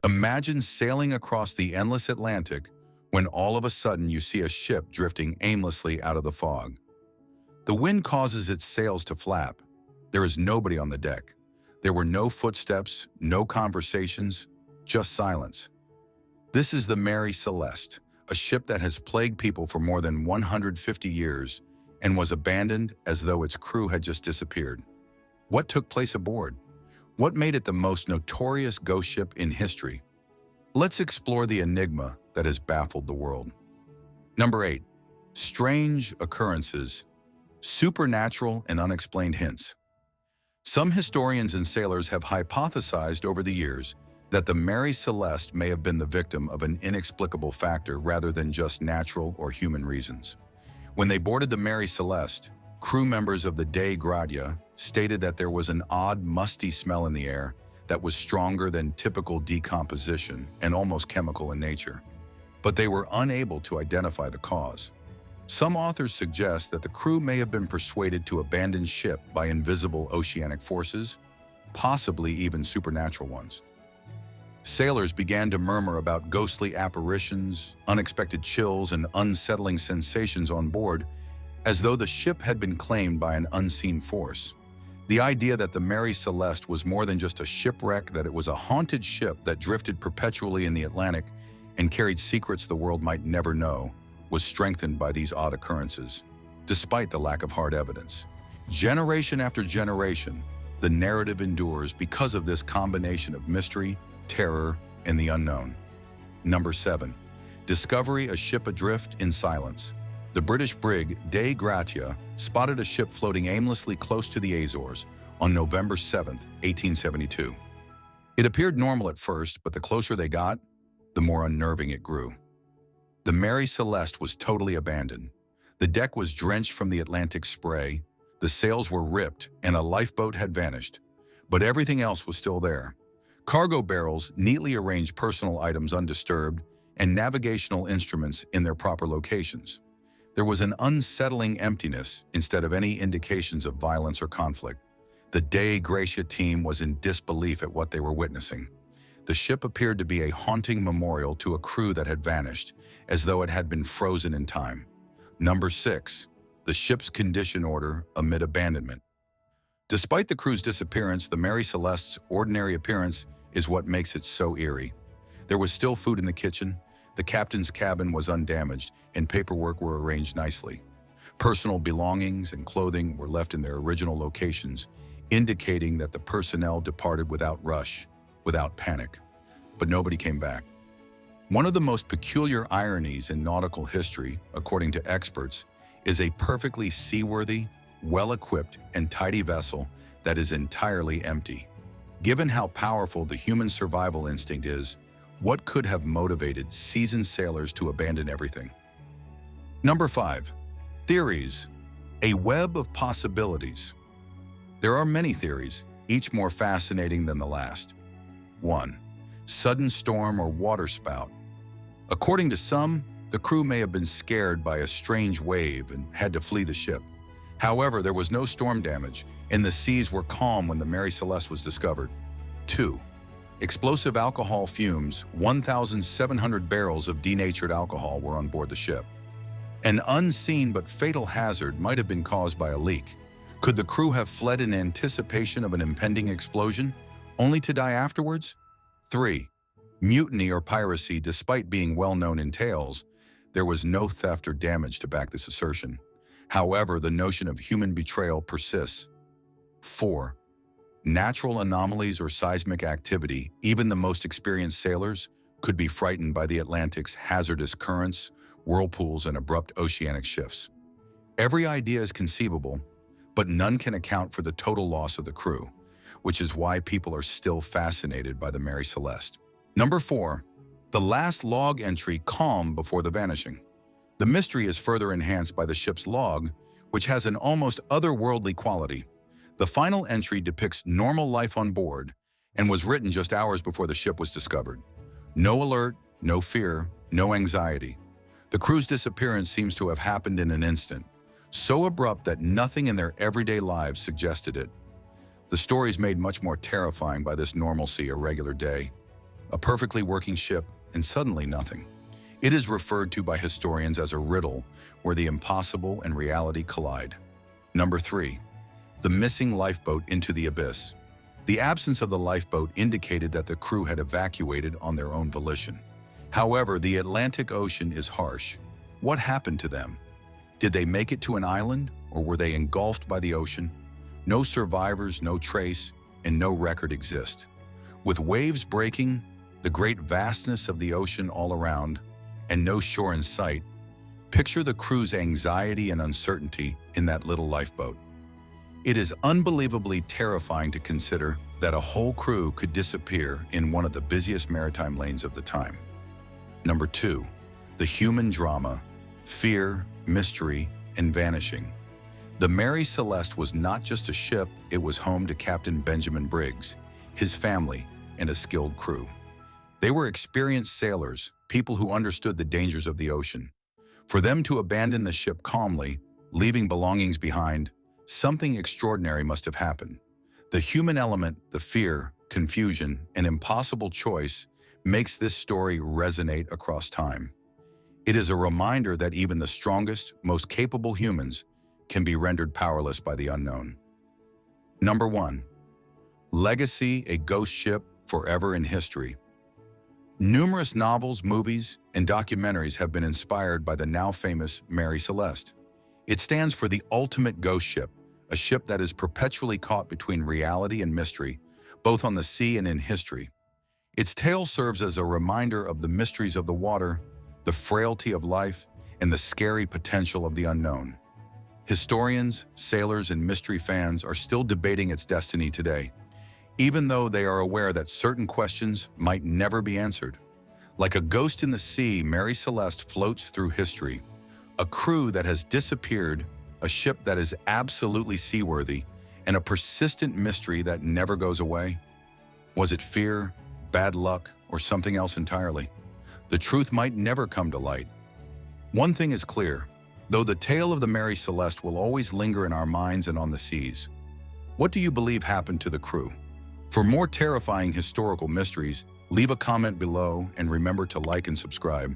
Imagine sailing across the endless Atlantic when all of a sudden you see a ship drifting aimlessly out of the fog. The wind causes its sails to flap. There is nobody on the deck. There were no footsteps, no conversations, just silence. This is the Mary Celeste, a ship that has plagued people for more than 150 years and was abandoned as though its crew had just disappeared. What took place aboard? What made it the most notorious ghost ship in history? Let's explore the enigma that has baffled the world. Number 8. Strange occurrences, supernatural and unexplained hints. Some historians and sailors have hypothesized over the years that the Mary Celeste may have been the victim of an inexplicable factor rather than just natural or human reasons. When they boarded the Mary Celeste, crew members of the ADDRIFT stated that there was an odd, musty smell in the air that was stronger than typical decomposition and almost chemical in nature. But they were unable to identify the cause. Some authors suggest that the crew may have been persuaded to abandon ship by invisible oceanic forces, possibly even supernatural ones. Sailors began to murmur about ghostly apparitions, unexpected chills, and unsettling sensations on board, as though the ship had been claimed by an unseen force. The idea that the Mary Celeste was more than just a shipwreck, that it was a haunted ship that drifted perpetually in the Atlantic and carried secrets the world might never know, was strengthened by these odd occurrences, despite the lack of hard evidence. Generation after generation, the narrative endures because of this combination of mystery, terror, and the unknown. Number 7. Discovery a ship adrift in silence. The British brig ADDRIFT spotted a ship floating aimlessly close to the Azores on November 7, 1872. It appeared normal at first, but the closer they got, the more unnerving it grew. The Mary Celeste was totally abandoned. The deck was drenched from the Atlantic spray, the sails were ripped, and a lifeboat had vanished. But everything else was still there. Cargo barrels, neatly arranged personal items undisturbed, and navigational instruments in their proper locations. There was an unsettling emptiness instead of any indications of violence or conflict. The ADDRIFT team was in disbelief at what they were witnessing. The ship appeared to be a haunting memorial to a crew that had vanished, as though it had been frozen in time. Number 6. The ship's condition order amid abandonment. Despite the crew's disappearance, the Mary Celeste's ordinary appearance is what makes it so eerie. There was still food in the kitchen, the captain's cabin was undamaged, and paperwork were arranged nicely. Personal belongings and clothing were left in their original locations, indicating that the personnel departed without rush, without panic. But nobody came back. One of the most peculiar ironies in nautical history, according to experts, is a perfectly seaworthy, well-equipped, and tidy vessel that is entirely empty. Given how powerful the human survival instinct is, what could have motivated seasoned sailors to abandon everything? Number 5. Theories. A web of possibilities. There are many theories, each more fascinating than the last. 1. Sudden storm or waterspout. According to some, the crew may have been scared by a strange wave and had to flee the ship. However, there was no storm damage, and the seas were calm when the Mary Celeste was discovered. 2. Explosive alcohol fumes. 1,700 barrels of denatured alcohol were on board the ship. An unseen but fatal hazard might have been caused by a leak. Could the crew have fled in anticipation of an impending explosion, only to die afterwards? 3. Mutiny or piracy. Despite being well known in tales, there was no theft or damage to back this assertion. However, the notion of human betrayal persists. 4. Natural anomalies or seismic activity. Even the most experienced sailors could be frightened by the Atlantic's hazardous currents, whirlpools, and abrupt oceanic shifts. Every idea is conceivable, but none can account for the total loss of the crew, which is why people are still fascinated by the Mary Celeste. Number 4. The last log entry, calm before the vanishing. The mystery is further enhanced by the ship's log, which has an almost otherworldly quality. The final entry depicts normal life on board and was written just hours before the ship was discovered. No alert, no fear, no anxiety. The crew's disappearance seems to have happened in an instant, so abrupt that nothing in their everyday lives suggested it. The story is made much more terrifying by this normalcy, a regular day. a perfectly working ship, and suddenly nothing. It is referred to by historians as a riddle where the impossible and reality collide. Number 3. The missing lifeboat into the abyss. The absence of the lifeboat indicated that the crew had evacuated on their own volition. However, the Atlantic Ocean is harsh. What happened to them? Did they make it to an island, or were they engulfed by the ocean? No survivors, no trace, and no record exist. With waves breaking, the great vastness of the ocean all around, and no shore in sight, picture the crew's anxiety and uncertainty in that little lifeboat. It is unbelievably terrifying to consider that a whole crew could disappear in one of the busiest maritime lanes of the time. Number 2. The human drama, fear, mystery, and vanishing. The Mary Celeste was not just a ship, it was home to Captain Benjamin Briggs, his family, and a skilled crew. They were experienced sailors, people who understood the dangers of the ocean. For them to abandon the ship calmly, leaving belongings behind, something extraordinary must have happened. The human element, the fear, confusion, and impossible choice makes this story resonate across time. It is a reminder that even the strongest, most capable humans can be rendered powerless by the unknown. Number 1. Legacy, a ghost ship forever in history. Numerous novels, movies, and documentaries have been inspired by the now famous Mary Celeste. It stands for the ultimate ghost ship, a ship that is perpetually caught between reality and mystery, both on the sea and in history. Its tale serves as a reminder of the mysteries of the water, the frailty of life, and the scary potential of the unknown. Historians, sailors, and mystery fans are still debating its destiny today, even though they are aware that certain questions might never be answered. Like a ghost in the sea, Mary Celeste floats through history, a crew that has disappeared, a ship that is absolutely seaworthy, and a persistent mystery that never goes away. Was it fear, bad luck, or something else entirely? The truth might never come to light. One thing is clear, though the tale of the Mary Celeste will always linger in our minds and on the seas. What do you believe happened to the crew? For more terrifying historical mysteries, leave a comment below and remember to like and subscribe.